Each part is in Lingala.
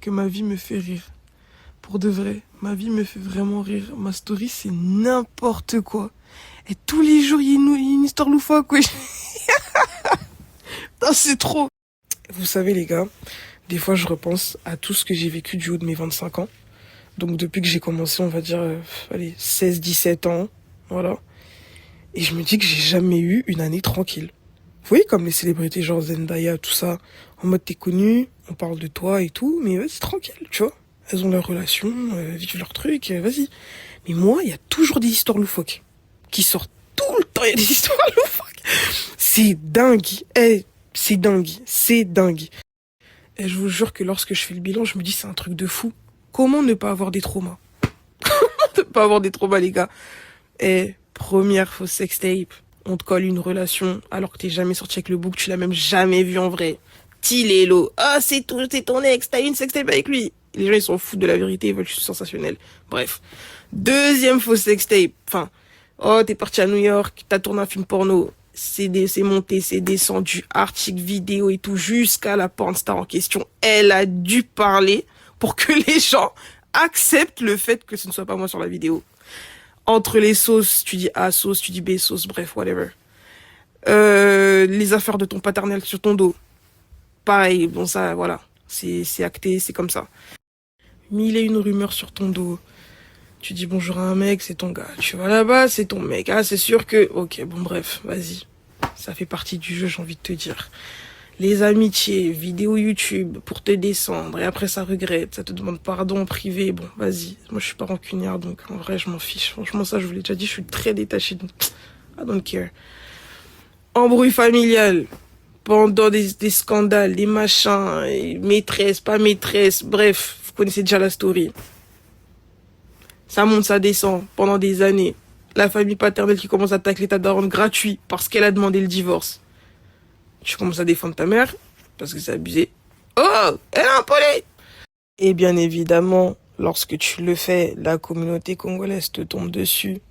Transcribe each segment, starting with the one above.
que ma vie me fait rire. Pour de vrai, ma vie me fait vraiment rire. Ma story, c'est n'importe quoi. Et tous les jours, il y a une histoire loufoque, quoi. Putain, c'est trop. Vous savez, les gars, des fois, je repense à tout ce que j'ai vécu du haut de mes 25 ans. Donc, depuis que j'ai commencé, on va dire, allez, 16-17 ans, voilà. Et je me dis que j'ai jamais eu une année tranquille. Vous voyez, comme les célébrités genre Zendaya, tout ça, en mode t'es connu, on parle de toi et tout, mais c'est tranquille, tu vois. Elles ont leur relation, vivent leur truc, vas-y. Mais moi, il y a toujours des histoires loufoques qui sortent tout le temps, il y a des histoires loufoques. C'est dingue, c'est dingue, c'est dingue. Et je vous jure que lorsque je fais le bilan, je me dis c'est un truc de fou. Comment ne pas avoir des traumas? Ne pas avoir des traumas, les gars. Et première fausse sextape, on te colle une relation alors que t'es jamais sorti avec le bouc, tu l'as même jamais vu en vrai. Tilélo, ah c'est ton ex, t'as eu une sextape avec lui. Les gens ils s'en foutent de la vérité, ils veulent juste sensationnel. Bref. Deuxième fausse sextape, enfin, oh t'es parti à New York, t'as tourné un film porno, c'est monté, c'est descendu, article, vidéo et tout, jusqu'à la pornstar en question. Elle a dû parler pour que les gens acceptent le fait que ce ne soit pas moi sur la vidéo. Entre les sauces, tu dis A sauce, tu dis B sauce, bref, whatever. Les affaires de ton paternel sur ton dos. Pareil, bon ça, voilà. C'est acté, c'est comme ça. Mille et une rumeurs sur ton dos. Tu dis bonjour à un mec, c'est ton gars. Tu vas là-bas, c'est ton mec. Ah, c'est sûr que... Ok, bon bref, vas-y. Ça fait partie du jeu, j'ai envie de te dire. Les amitiés, vidéos YouTube pour te descendre. Et après, ça regrette. Ça te demande pardon en privé. Bon, vas-y. Moi, je suis pas rancunière, donc en vrai, je m'en fiche. Franchement, ça, je vous l'ai déjà dit, je suis très détachée. Donc, I don't care. Embrouille familiale. Pendant des scandales, des machins, maîtresse, pas maîtresse, bref, vous connaissez déjà la story. Ça monte, ça descend pendant des années. La famille paternelle qui commence à tacler ta daronne gratuit parce qu'elle a demandé le divorce. Tu commences à défendre ta mère parce que c'est abusé. Oh, elle a un polé. Et bien évidemment, lorsque tu le fais, la communauté congolaise te tombe dessus.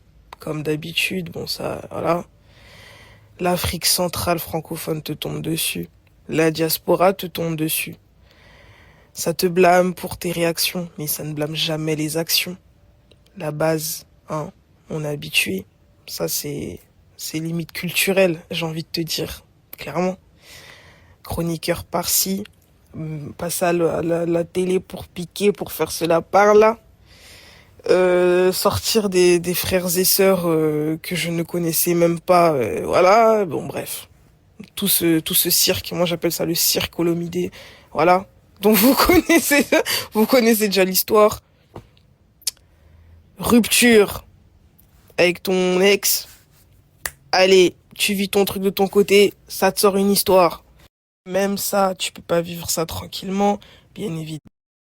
Comme d'habitude, bon ça, voilà. L'Afrique centrale francophone te tombe dessus. La diaspora te tombe dessus. Ça te blâme pour tes réactions, mais ça ne blâme jamais les actions. La base, hein, on est habitué. Ça, c'est limite culturel, j'ai envie de te dire. Clairement. Chroniqueur par-ci, passe à la télé pour piquer, pour faire cela par-là. Sortir des frères et sœurs que je ne connaissais même pas, voilà, bon bref. Tout ce cirque, moi j'appelle ça le cirque Olomidé, voilà. Donc vous connaissez déjà l'histoire. Rupture avec ton ex. Allez, tu vis ton truc de ton côté, ça te sort une histoire. Même ça, tu peux pas vivre ça tranquillement, bien évidemment.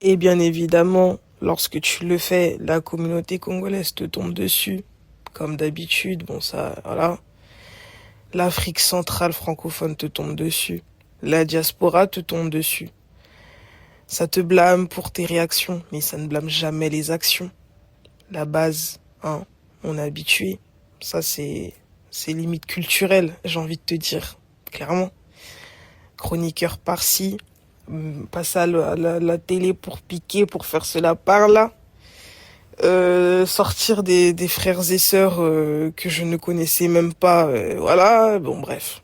Et bien évidemment, lorsque tu le fais, la communauté congolaise te tombe dessus. Comme d'habitude, bon ça, voilà. L'Afrique centrale francophone te tombe dessus. La diaspora te tombe dessus. Ça te blâme pour tes réactions, mais ça ne blâme jamais les actions. La base, hein, on est habitué. Ça, c'est limite culturel, j'ai envie de te dire. Clairement. Chroniqueur par-ci, passe à la télé pour piquer, pour faire cela par-là. Sortir des frères et sœurs que je ne connaissais même pas, voilà, bon bref.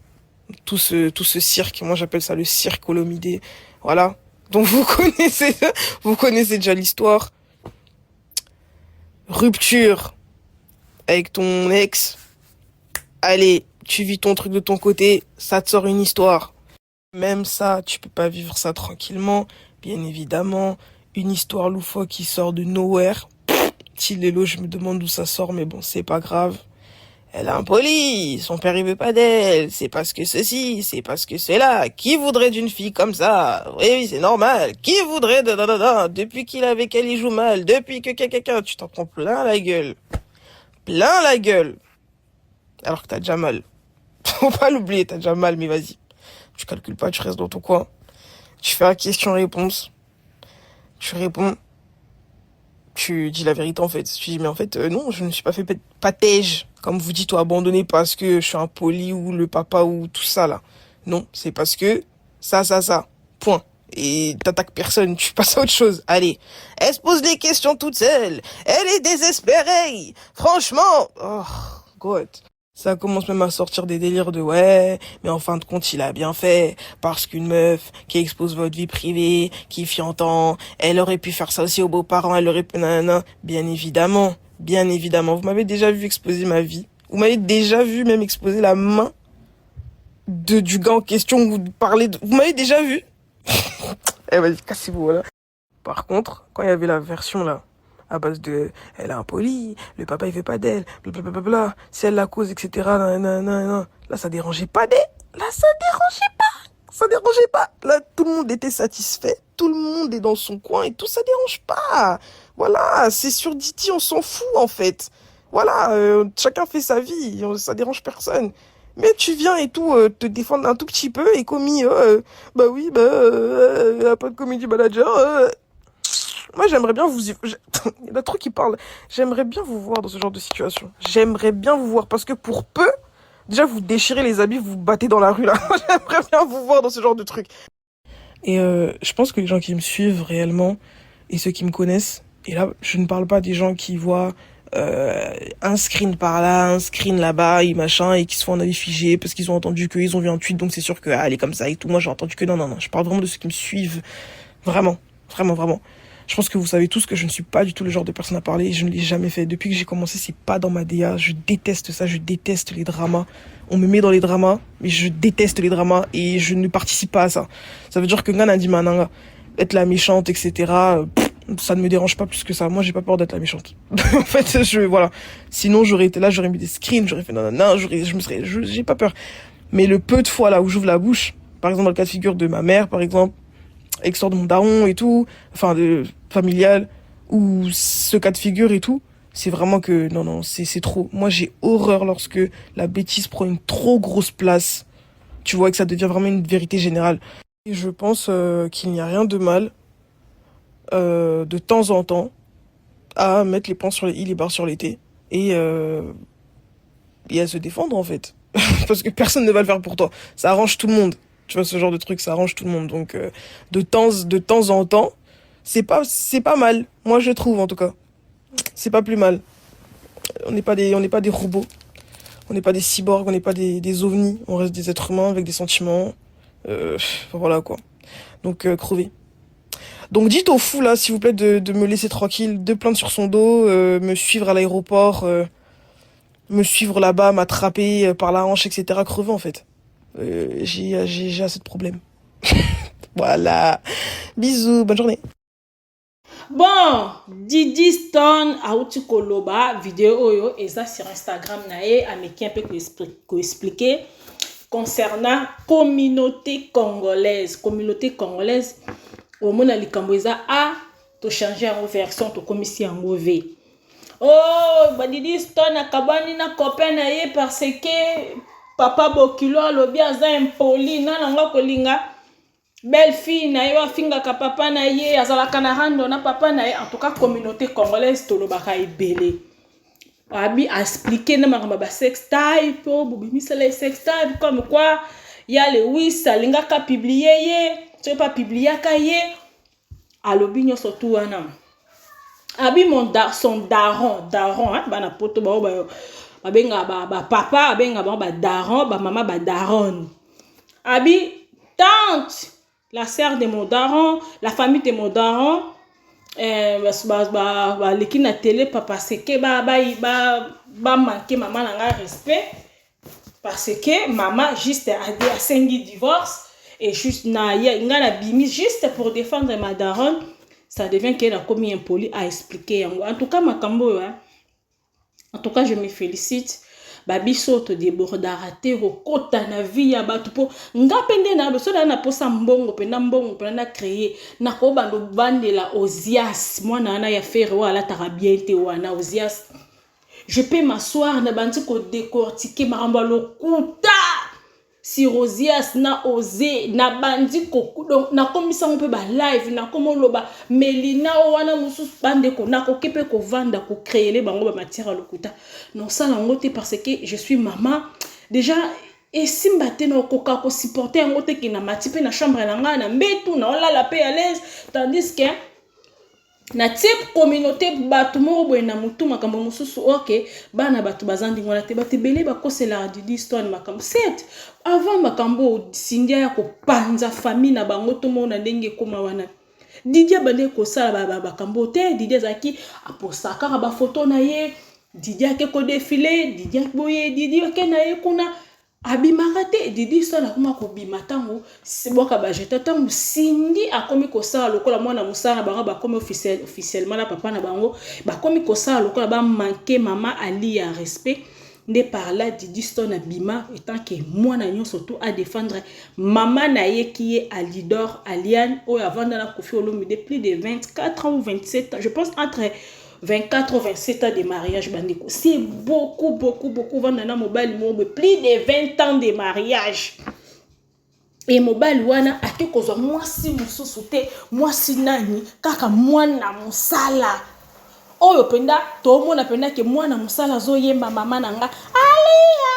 Tout ce cirque, moi j'appelle ça le cirque Olomidé, voilà. Donc vous connaissez déjà l'histoire. Rupture avec ton ex. Allez, tu vis ton truc de ton côté, ça te sort une histoire. Même ça, tu peux pas vivre ça tranquillement, bien évidemment. Une histoire loufoque qui sort de nowhere. Tilélo, je me demande d'où ça sort, mais bon, c'est pas grave. Elle est impolie, son père il veut pas d'elle, c'est parce que ceci, c'est parce que c'est là. Qui voudrait d'une fille comme ça? Oui, c'est normal. Qui voudrait depuis qu'il est avec elle, il joue mal. Depuis que quelqu'un, tu t'en prends plein la gueule. Plein la gueule. Alors que t'as déjà mal. Faut pas l'oublier, t'as déjà mal, mais vas-y. Tu calcules pas, tu restes dans ton coin. Tu fais la question-réponse. Tu réponds. Tu dis la vérité en fait. Tu dis mais en fait non, je ne suis pas fait patège. Comme vous dites, ou abandonné parce que je suis impoli ou le papa ou tout ça là. Non, c'est parce que ça. Point. et t'attaques personne, tu passes à autre chose. Allez, elle se pose les questions toute seule, elle est désespérée, franchement, oh, God. Ça commence même à sortir des délires de ouais, mais en fin de compte, il a bien fait, parce qu'une meuf qui expose votre vie privée, qui fiantant, elle aurait pu faire ça aussi aux beaux-parents, elle aurait pu nanana. Bien évidemment. Vous m'avez déjà vu exposer ma vie. Vous m'avez déjà vu même exposer la main du gars en question, vous parlez de... Vous m'avez déjà vu? Eh, vas-y, cassez-vous, voilà. Par contre, quand il y avait la version là, à base de elle est impolie, le papa il fait pas d'elle, blablabla, c'est elle la cause, etc. Là, ça dérangeait pas Là, ça dérangeait pas. Là, tout le monde était satisfait, tout le monde est dans son coin et tout, ça dérange pas. Voilà, c'est sur Didi, on s'en fout en fait. Voilà, chacun fait sa vie, ça dérange personne. Mais tu viens et tout, te défendre un tout petit peu et commis, bah oui, y a pas de community manager, moi, j'aimerais bien vous... Il y en a trop qui parlent. J'aimerais bien vous voir dans ce genre de situation. J'aimerais bien vous voir parce que pour peu, déjà, vous déchirez les habits, vous battez dans la rue, là. J'aimerais bien vous voir dans ce genre de truc. Et je pense que les gens qui me suivent réellement et ceux qui me connaissent, et là, je ne parle pas des gens qui voient un screen par là, un screen là-bas, et machin, et qui se font un avis figé parce qu'ils ont entendu qu'ils ont vu un tweet, donc c'est sûr que elle est comme ça et tout. Moi, j'ai entendu que non. Je parle vraiment de ceux qui me suivent. Vraiment. Je pense que vous savez tous que je ne suis pas du tout le genre de personne à parler et je ne l'ai jamais fait. Depuis que j'ai commencé, c'est pas dans ma DA. Je déteste ça, je déteste les dramas. On me met dans les dramas, mais je déteste les dramas et je ne participe pas à ça. Ça veut dire que Ngana dit Mananga, être la méchante, etc., ça ne me dérange pas plus que ça. Moi, j'ai pas peur d'être la méchante. En fait, voilà. Sinon, j'aurais été là, j'aurais mis des screens, j'aurais fait non, j'ai pas peur. Mais le peu de fois là où j'ouvre la bouche, par exemple dans le cas de figure de ma mère, par exemple, avec l'histoire de mon daron et tout, enfin de familial, ou ce cas de figure et tout, c'est vraiment que non, c'est trop. Moi, j'ai horreur lorsque la bêtise prend une trop grosse place. Tu vois que ça devient vraiment une vérité générale. Et je pense qu'il n'y a rien de mal, de temps en temps, à mettre les points sur les i, les barres sur les t, et à se défendre en fait. Parce que personne ne va le faire pour toi. Ça arrange tout le monde. Tu vois, ce genre de truc, ça arrange tout le monde. Donc, de temps en temps, c'est pas mal. Moi, je trouve, en tout cas. C'est pas plus mal. On n'est pas des robots. On n'est pas des cyborgs. On n'est pas des ovnis. On reste des êtres humains avec des sentiments. Voilà, quoi. Donc, crever. Donc, dites au fou, là, s'il vous plaît, de me laisser tranquille, de plaindre sur son dos, me suivre à l'aéroport, me suivre là-bas, m'attraper par la hanche, etc. Crever, en fait. J'ai assez de problèmes. Voilà. Bisous, bonne journée. Bon, Didi Stone auti koloba vidéo oyo eza sur Instagram nae ameki un peu expliquer concernant communauté congolaise au mona likambo eza a to changer en version to komisi yango v. Oh, ba Didi Stone akabani na copain na ye parce que papa Bokilo alobi aza impoli na nanga kolinga belle fille na yo afingaka papa na ye azalaka na rando na papa na ye. En tout cas communauté congolaise tolobaka ebele abi expliquer na makambo ba sex type bobimisa les sex type comme quoi ya le wis alingaka publier ye tu pas publier ka ye alobi nyonso tout wana abi son daron hein bana poto ba benga ba papa benga ba daron ba mama ba daron abi tante la sœur de mon daron, la famille de mon daron, leki na télé papa seke ba manquer maman na respect parce que maman juste a sengi divorce et juste na bimi juste pour défendre ma daronne, ça devient qu'elle a commis impoli à expliquer. En tout cas makambo hein. En tout cas je me félicite. Babiso to débordara te rokota na vie ya batu po ngapende na beso na posa mbongo pe na créer na ko bando bandela Ozias mwana na ya faire wala tarabiente wana Ozias je peux m'asseoir na bandi ko décortiquer maramba lokuta si Ozias na osé na bandi ko donc na komisa on peut ba live na komo loba melina wana mususu bande ko na ko kepe ko vanda ko créer les bango ba matière lokuta non ça la ngote parce que je suis maman déjà Et simba te na koka ko supporter yango te ki na mati pe na chambre na nga na mbetu na olala pe à l'aise, tandis que na type communauté bato moko boye na mutu makambo mosusu ok bana bato bazandi ngona te bato ebele bakosela Didi Stone makambo set avant makambo Cindy ya kopanza famille na bango to mona ndenge ekoma wana Didi abande kosala bakambo te Didi azaki aposta kaka bafoto na ye Didi ake kodefile Didi boye Didi ake na ye kuna abimaka te Didi Stone akoma kobima tango boka bajeta tango Cindy akomi kosala lokola mwana musala bango bakomi officiellement na papa na bango bakomi kosala lokola ba manquer maman Ali ya respect nde par là Didi Stone abima étant que mwana nyonso surtout à défendre maman na ye qui est Alidor Aliane oyo avanda na Koffi Olomide plus de 24 ans ou 27 ans je pense entre 24 ou 27 ans de mariage bandiko. C'est beaucoup. Vandana mobile plus de 20 ans de mariage. Et mobile wana ake kozwa mwasi mususu te mwasi nani kaka mwana musala. Oyo penda to mona penda ke mwana musala zo yemba mama nanga. Alia.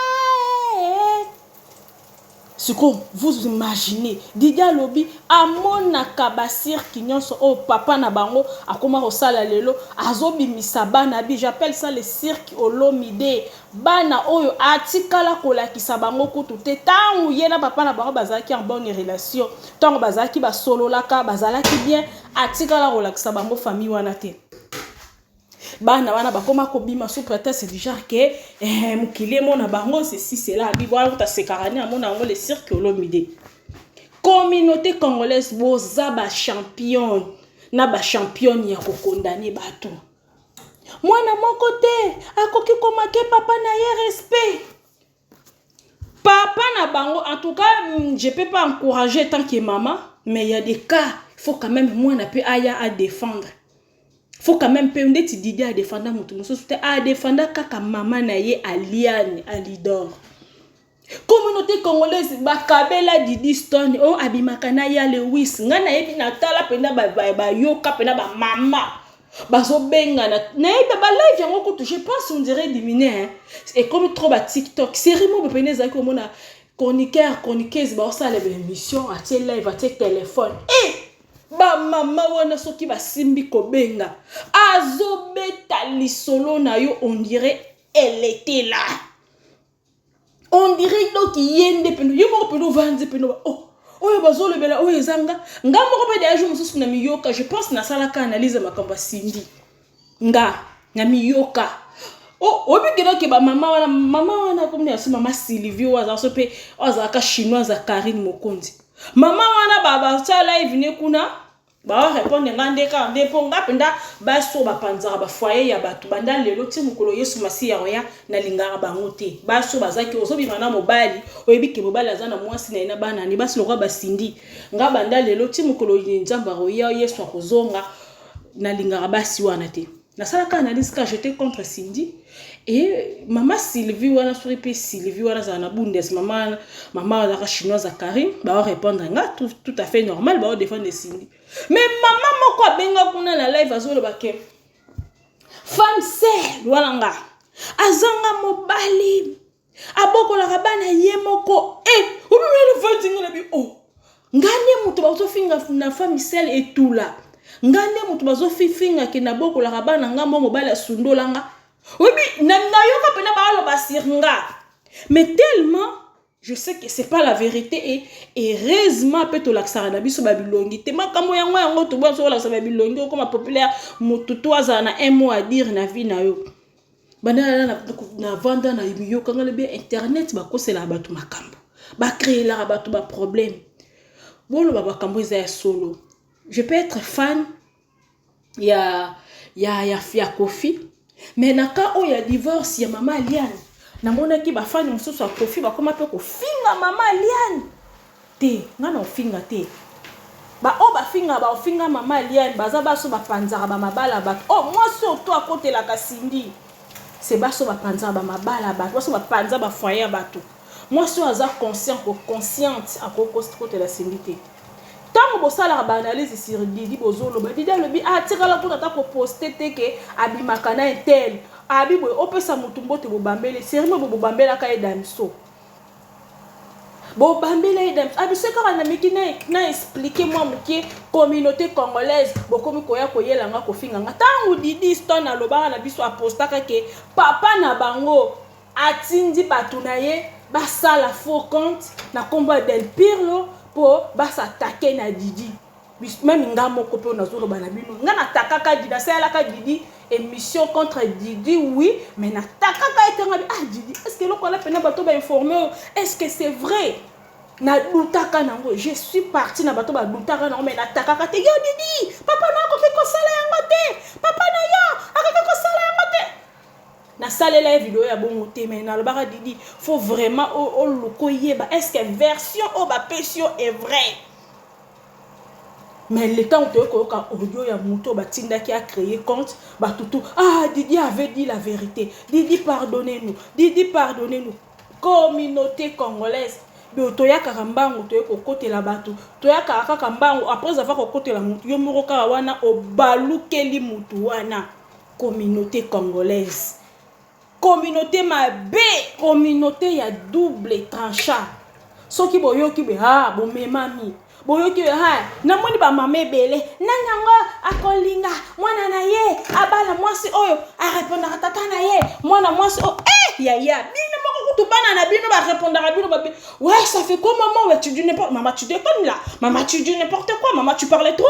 Siko, vous imaginez, Didia Lobi, amona kabasir kinyonso o papa na bango, akoma osala lelo, azobi misabana bi, j'appelle ça le cirque Olomide. Bana oyo atikala kola kisabango kutu te tangu yena papa na bango bazaki en bonne relation. Tangu bazaki ba solo laka, bazalaki bien, atikala kola kisabango famille wana te. Bana wana bakoma kobima sous prétexte du genre que mukile mona bango ceci cela bi voilà ta sekarani amona ngo le cirque Olomide communauté congolaise boza ba champion na ba championne ya ko condamner bato mwana moko te akoki komake papa na ye respect papa na bango en tout cas je peux pas encourager tant que maman mais il y a des cas il faut quand même mwana pe aya à défendre. Faut quand même peu ndeti Didi à défendre mutu mususu te a défendre kaka mama na ye Aliane Alidor. Communauté congolaise bakabela Didi Stone o abimaka na ya Lewis ngana yebi na tala penda ba yoka penda ba mama bazo benga na yebi ba live yango ko je pense on dirait diminuer hein. Et comme trop ba TikTok série mo bepene za ko mona chroniqueuse ba osala ba émission a tie live a tie téléphone ba mama wana soki ba simbi kobenga azobeta lisolo na yo on dirait elle était là on dirait donc yende peno yo moko peno vanze peno oh oyo bazolo bela oyo ezanga ngambo ko pe deja mususu na miyoka je pense na sala ka analyse makambo simbi nga na miyoka oh obigena ke ba mama wana comme na mama Sylvie waza so pe waza ka chinoise Karine Mokonzi mama wana baba sa live ne kuna ba répondre ngande ka ndepo ngapenda baso bapanzaka ba foyer ya batu banda lelo ti mukolo Yesu Masiya roya na lingara bango te baso bazaki ozobima na mobali oyebike mobali azana mwasi na ina bana ni basi lokwa basindi nga banda lelo ti mukolo Nzamba roya Yesu akozonga na lingara basi wana te na sala ka analyse ka j'étais contre Cindy et maman Sylvie wana suri pe Sylvie wana za na bundes maman la chinoise Karine ba répondre nga tout à fait normal ba défendre Cindy mais maman moko abenga kuna na live azolo baké femme seule wala nga azanga mobali abokola bana ye moko ubimele vanzinga na bi oh ngane mutu ba finga na femme seule et tout là ngane mutu bazo finga ke na bokola bana ngambo mobali asundola nga oui na yoka pena ba lo basirnga mais tellement je sais que c'est pas la vérité et heureusement peut to laksara na biso babilongi te makambo yango to bo so la babilongi comme populaire mututu azana un mot à dire na vie na yo bana na vanda na yo kanga le bien internet ba kosela batu makambo ba créer la batu ba problème bolo ba makambo za solo je peux être fan ya Koffi mais na ka o ya divorce ya mama Aliane na mona ki ba fan mususu a Koffi ba koma pe ko finga mama Aliane te ngana ofinga te ba o ba finga mama Aliane baza baso ba panzaka ba mabala ba oh moi surtout à côté la Cindy c'est baso ba panzaka ba mabala ba baso ba panza ba foyer ba tout moi sur aza consciente à côté la Cindy te tant que ça la analyse sur Didi bozolo ba Didi lobi atikala pour ta ko poster te ke abimaka na tel abi boy opesa mutumbo te bobambele sérieusement bobambela ka edamiso Bon, bambela idem. Abiso quand on a mis na expliqué moi que communauté congolaise, beaucoup me koya koyela nga kofinga nga. Tangu Didi Stone na loba na biso apostaka ke papa na bango atindi batunaye basala faux compte na combat del Pirlo pour s'attaquer na Didi. Même nga moko pe na zolo bana bino. Nga na takaka Didi, sala ka Didi émission contre Didi, oui, mais na takaka etanga ah Didi, est-ce que l'on a pena bato ba informer, est-ce que c'est vrai? Na lutaka nango, je suis parti na bato ba lutaka nango, mais na takaka te yo Didi, papa na ko ke ko sala yango te, papa na yo akaka ko sala yango te. Na sala la vidéo ya bon te, mais na le bara Didi, faut vraiment o loko yeba, est-ce que version o ba pesio est vrai? Mais le temps où tu as audio ya moto batinda qui a créé compte batutu ah Didi avait dit la vérité, Didi pardonnez-nous, Didi pardonnez-nous. Communauté congolaise toya karambango toye kokote la batu toya kaka mbango après avoir kokote la mutu yo moko ka wana obalukeli mutu wana. Communauté congolaise, communauté mabe, communauté ya double tranchant. Soki boyoki be ha bo memami boyoki ha na moni ba mamebele nanyanga akolinga mwana na ye abala mwasi oyo a répondre tata na ye mwana mwasi o ya bino moko kutubana na bino ba répondre bino ba ouais ça fait quoi maman ouais tu dis n'importe maman tu déconnes là maman tu dis n'importe quoi maman tu parlais trop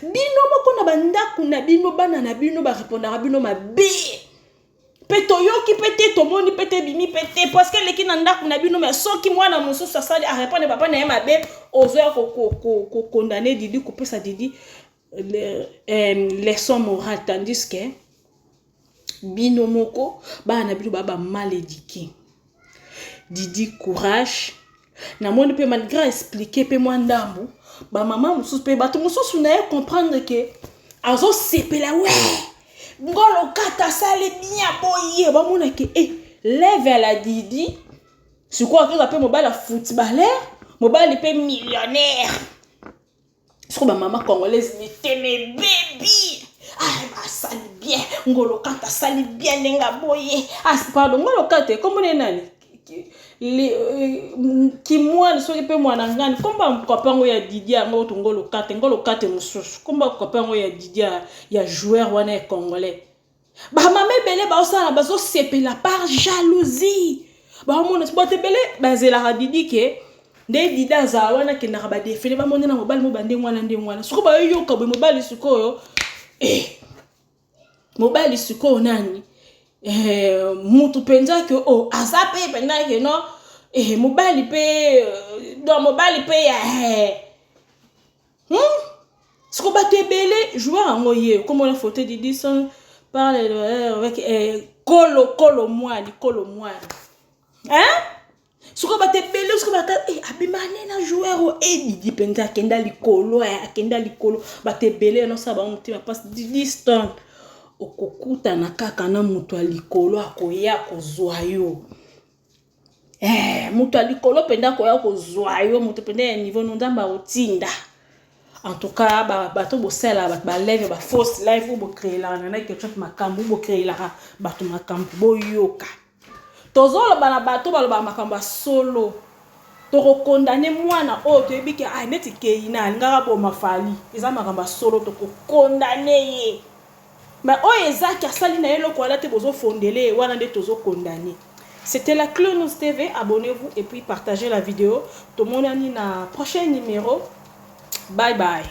bino moko na bandaku na bino bana na bino ba répondre bino mabe peto yoki pete tomoni pete bimi pete parce que leki nanda kuna bino mais soki mwana mususu asali a répondre papa na mabe ozoya ko condamner Didi ko pesa Didi leçon morale tandis que bino moko bana bino baba mal éduqué. Didi courage na moni pe malgré expliquer pe moi ndambu ba maman mususu pe bato mususu na comprendre que azo sepela ouais ngolo kata sale bien boye ba mona ke lève la Didi c'est quoi que appelle mobile footballeur mobile pe millionnaire c'est ba maman congolaise ni teme baby ah ba sale bien ngolo kata sale bien nenga boye ah pardon ngolo kata comme nani ki mwana soki pe mwana ngani komba kopango ya Didi ngo to ngolo kate mususu komba kopango ya Didi ya joueur wana congolais ba mame bele ba osala bazo sepela par jalousie ba mona bote bele bazela Didi ke nde Didi za wana ke na ba defele ba mona na mobile mo bande ngwana suko ba yoka bo mobile suko mobile suko nani mutu penza ke azape penza ke no mobile pe do mobile pe ya suko ba te bele joueur ngoye comme la photo Didi son parle avec kolo mwani hein suko ba te bele suko ba abimane na joueur Didi penza kenda likolo ba te bele no sa ba mutima passe Didi Stone okokuta na kaka na mutu alikolo akoya kozwa yo mutu alikolo penda koya kozwa yo mutu penda ya niveau nondamba otinda. En tout cas bato bosela ba live ba fausse live bo créer la na quelque chose makambu bo créer la bato makambu boyoka tozolo bana bato baloba makambu solo to condamner mwana o to ebiki neti keina ngara bo mafali eza makambu solo to condamner ye. Mais oh ezaki asali na yelo ko alate bozo fondele wana nde tozo condamner. C'était la Clonos TV, abonnez-vous et puis partagez la vidéo. Tout le monde a na prochain numéro. Bye bye.